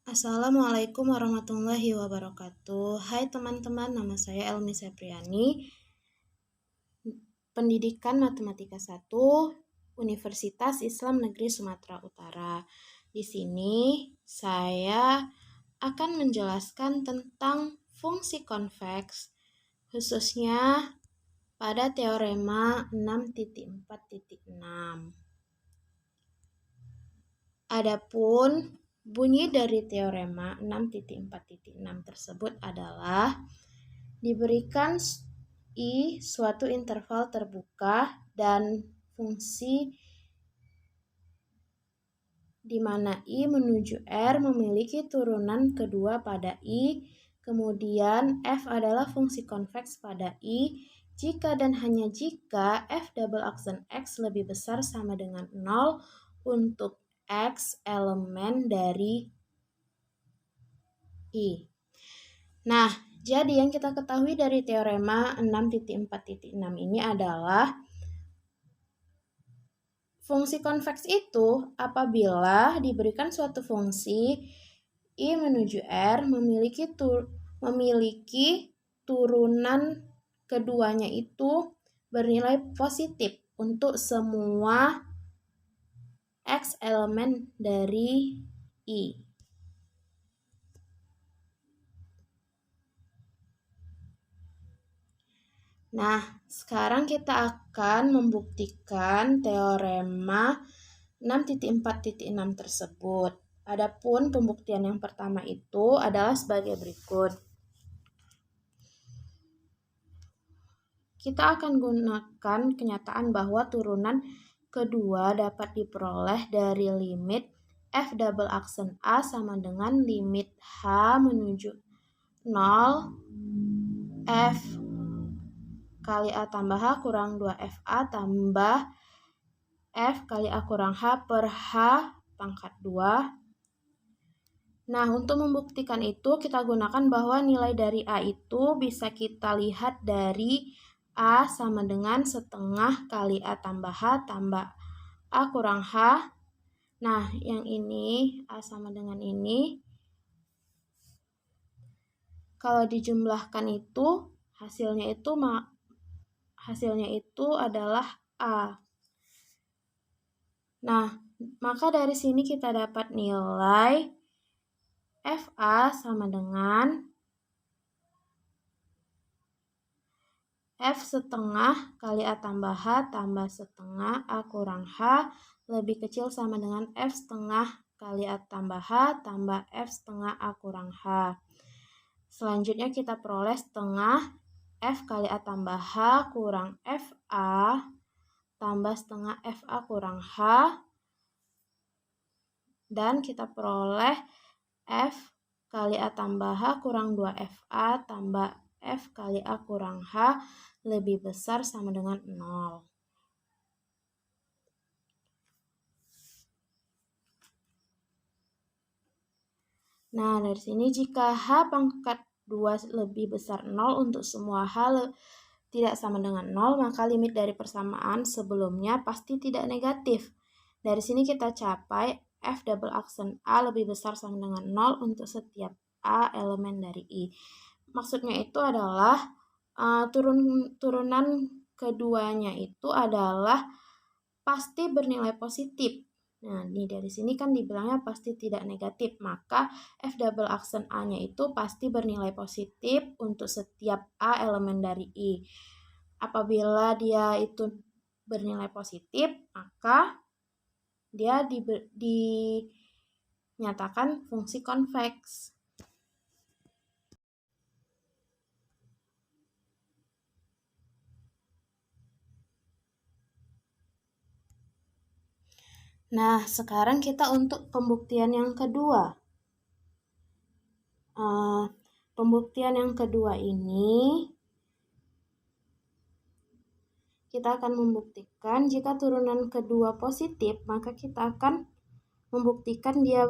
Assalamualaikum warahmatullahi wabarakatuh. Hai teman-teman, nama saya Elmi Sepriani, Pendidikan Matematika 1, Universitas Islam Negeri Sumatera Utara. Di sini saya akan menjelaskan tentang fungsi konveks, khususnya pada teorema 6.4.6. Adapun bunyi dari teorema 6.4.6 tersebut adalah diberikan I suatu interval terbuka dan fungsi di mana I menuju R memiliki turunan kedua pada I, kemudian F adalah fungsi konveks pada I jika dan hanya jika F double aksen X lebih besar sama dengan 0 untuk X elemen dari I. Nah, jadi yang kita ketahui dari teorema 6.4.6 ini adalah fungsi konveks itu apabila diberikan suatu fungsi I menuju R memiliki turunan keduanya itu bernilai positif untuk semua X elemen dari I. Nah, sekarang kita akan membuktikan teorema 6.4.6 tersebut. Adapun pembuktian yang pertama itu adalah sebagai berikut. Kita akan gunakan kenyataan bahwa turunan kedua dapat diperoleh dari limit F double aksen A sama dengan limit H menuju 0 F kali A tambah H kurang 2FA tambah F kali A kurang H per H pangkat 2. Nah, untuk membuktikan itu kita gunakan bahwa nilai dari A itu bisa kita lihat dari A sama dengan setengah kali A tambah H tambah A kurang H. Nah, yang ini A sama dengan ini. Kalau dijumlahkan itu hasilnya itu adalah A. Nah, maka dari sini kita dapat nilai FA sama dengan F setengah kali A tambah H tambah setengah A kurang H lebih kecil sama dengan F setengah kali A tambah H tambah F setengah A kurang H. Selanjutnya kita peroleh setengah F kali A tambah H kurang FA tambah setengah FA kurang H. Dan kita peroleh F kali A tambah H kurang 2FA tambah F kali A kurang H lebih besar sama dengan 0. Nah, dari sini jika H pangkat 2 lebih besar 0 untuk semua H tidak sama dengan 0, maka limit dari persamaan sebelumnya pasti tidak negatif. Dari sini kita capai F double aksen A lebih besar sama dengan 0 untuk setiap A elemen dari I. Maksudnya itu adalah turunan keduanya itu adalah pasti bernilai positif. Nah, dari sini kan dibilangnya pasti tidak negatif, maka F double aksen A-nya itu pasti bernilai positif untuk setiap A elemen dari I. Apabila dia itu bernilai positif, maka dia dinyatakan fungsi konveks. Nah, sekarang kita untuk pembuktian yang kedua. Pembuktian yang kedua ini kita akan membuktikan jika turunan kedua positif, maka kita akan membuktikan dia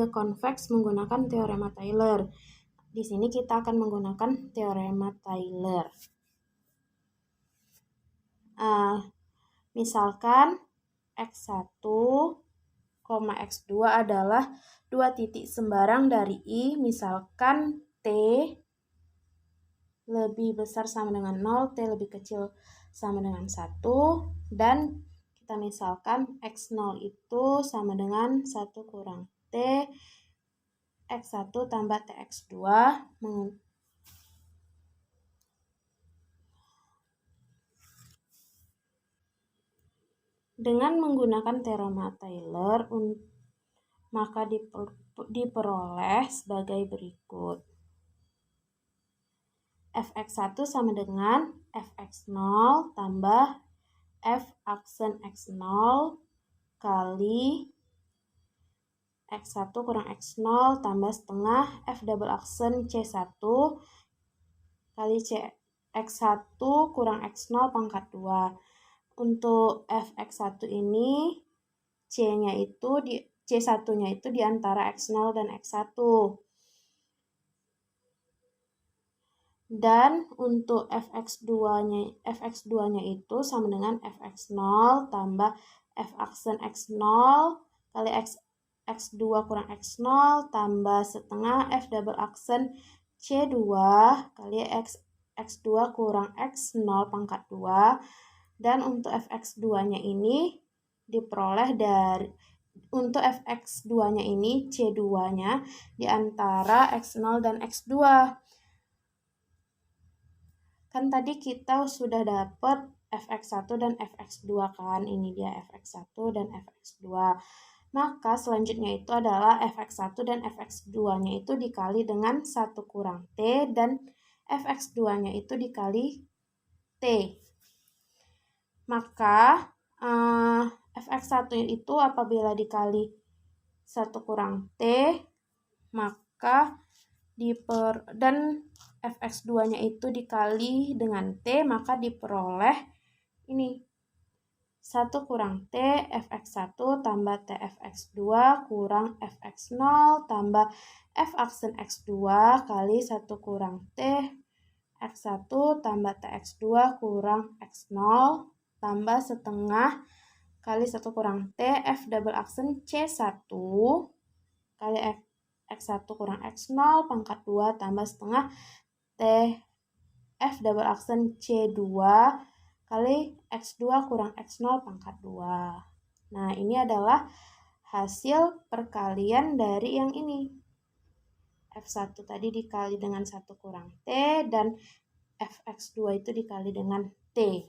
konveks menggunakan teorema Taylor. Di sini kita akan menggunakan teorema Taylor. Misalkan X1, X2 adalah 2 titik sembarang dari I, misalkan T lebih besar sama dengan 0, T lebih kecil sama dengan 1, dan kita misalkan X0 itu sama dengan 1 kurang T, X1 tambah TX2, dengan menggunakan teorema Taylor, maka diperoleh sebagai berikut. Fx1 sama dengan Fx0 tambah F aksen X0 kali X1 kurang X0 tambah setengah F double aksen C1 kali X1 kurang X0 pangkat 2. Untuk Fx1 ini C1-nya itu di antara X0 dan X1. Dan untuk Fx2-nya itu sama dengan Fx0 tambah F aksen X0 kali X2 kurang X0 tambah setengah F double aksen C2 kali X2 kurang X0 pangkat 2. Dan untuk Fx2-nya ini diperoleh dari untuk Fx2-nya ini C2-nya di antara X0 dan X2. Kan tadi kita sudah dapat Fx1 dan Fx2 kan, ini dia Fx1 dan Fx2. Maka selanjutnya itu adalah Fx1 dan Fx2-nya itu dikali dengan 1 kurang T dan Fx2-nya itu dikali T. Maka Fx1 itu apabila dikali 1 kurang T, maka dan Fx2-nya itu dikali dengan T, maka diperoleh ini 1 kurang T Fx1 tambah Tfx2 kurang Fx0 tambah F aksen X2 kali 1 kurang T X1 tambah Tx2 kurang X0 tambah setengah kali 1 kurang T F double aksen C1 kali X1 kurang X0 pangkat 2 tambah setengah T F double aksen C2 kali X2 kurang X0 pangkat 2. Nah, ini adalah hasil perkalian dari yang ini. F1 tadi dikali dengan 1 kurang T dan Fx2 itu dikali dengan T.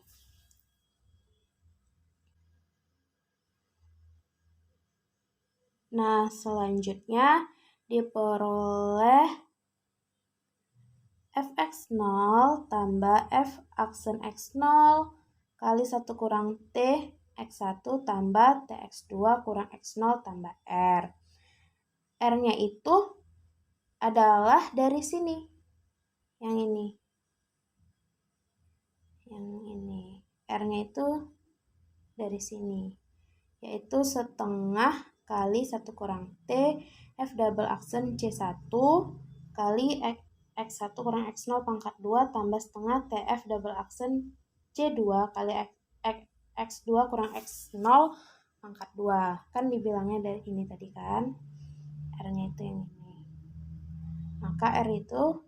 Nah, selanjutnya diperoleh Fx0 tambah F aksen X0 kali 1 kurang T X1 tambah Tx2 kurang X0 tambah R. R-nya itu adalah dari sini. Yang ini. R-nya itu dari sini. Yaitu setengah kali 1 kurang T F double aksen C1 kali X1 kurang X0 pangkat 2 tambah setengah TF double aksen C2 kali X2 kurang X0 pangkat 2. Kan dibilangnya dari ini tadi kan. R-nya itu yang ini. Maka R itu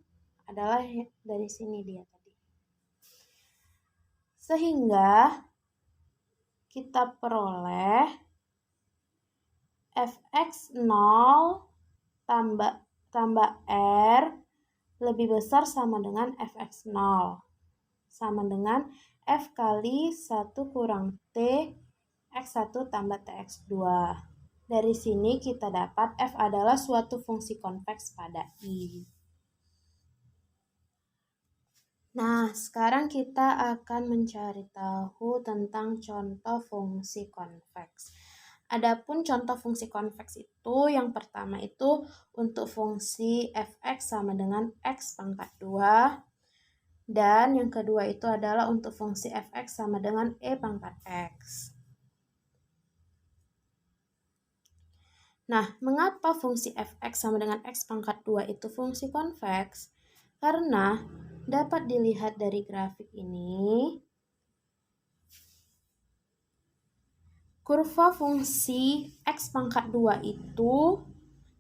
adalah dari sini dia tadi. Sehingga kita peroleh Fx0 tambah R lebih besar sama dengan Fx0. Sama dengan F kali 1 kurang T X1 tambah Tx2. Dari sini kita dapat F adalah suatu fungsi konveks pada I. Nah, sekarang kita akan mencari tahu tentang contoh fungsi konveks. Adapun contoh fungsi konveks itu yang pertama itu untuk fungsi fx sama dengan x pangkat 2. Dan yang kedua itu adalah untuk fungsi fx sama dengan e pangkat x. Nah, mengapa fungsi fx sama dengan x pangkat 2 itu fungsi konveks? Karena dapat dilihat dari grafik ini, kurva fungsi x pangkat 2 itu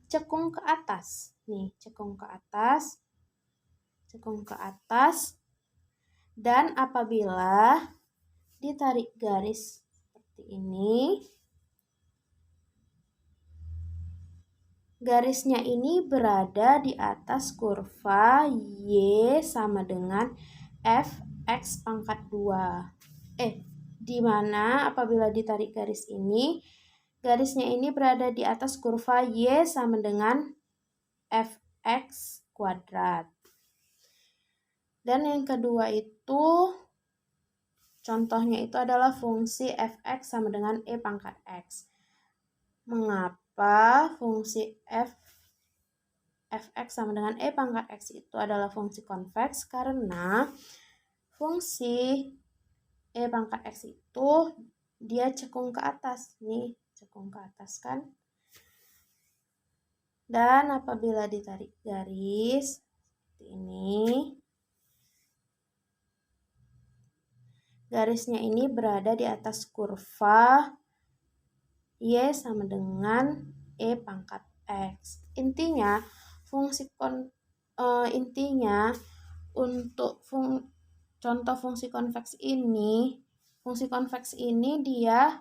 cekung ke atas. Nih, cekung ke atas. Cekung ke atas. Dan apabila ditarik garis seperti ini, garisnya ini berada di atas kurva Y sama dengan Fx pangkat 2. Di mana apabila ditarik garis ini, garisnya ini berada di atas kurva Y sama dengan Fx kuadrat. Dan yang kedua itu, contohnya itu adalah fungsi Fx sama dengan E pangkat X. Mengapa fungsi Fx sama dengan E pangkat X itu adalah fungsi konveks? Karena fungsi E pangkat X itu dia cekung ke atas. Nih, cekung ke atas kan? Dan apabila ditarik garis seperti ini, garisnya ini berada di atas kurva Y sama dengan E pangkat X. Intinya untuk contoh fungsi konveks ini dia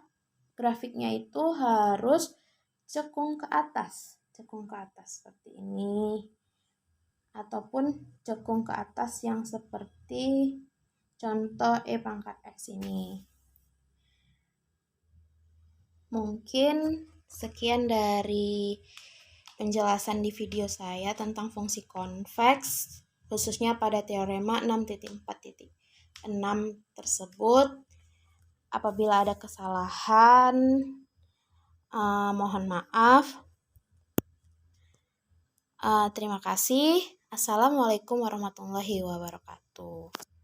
grafiknya itu harus cekung ke atas seperti ini, ataupun cekung ke atas yang seperti contoh E pangkat X ini. Mungkin sekian dari penjelasan di video saya tentang fungsi konveks, khususnya pada teorema 6.4.6 tersebut. Apabila ada kesalahan, mohon maaf. Terima kasih. Assalamualaikum warahmatullahi wabarakatuh.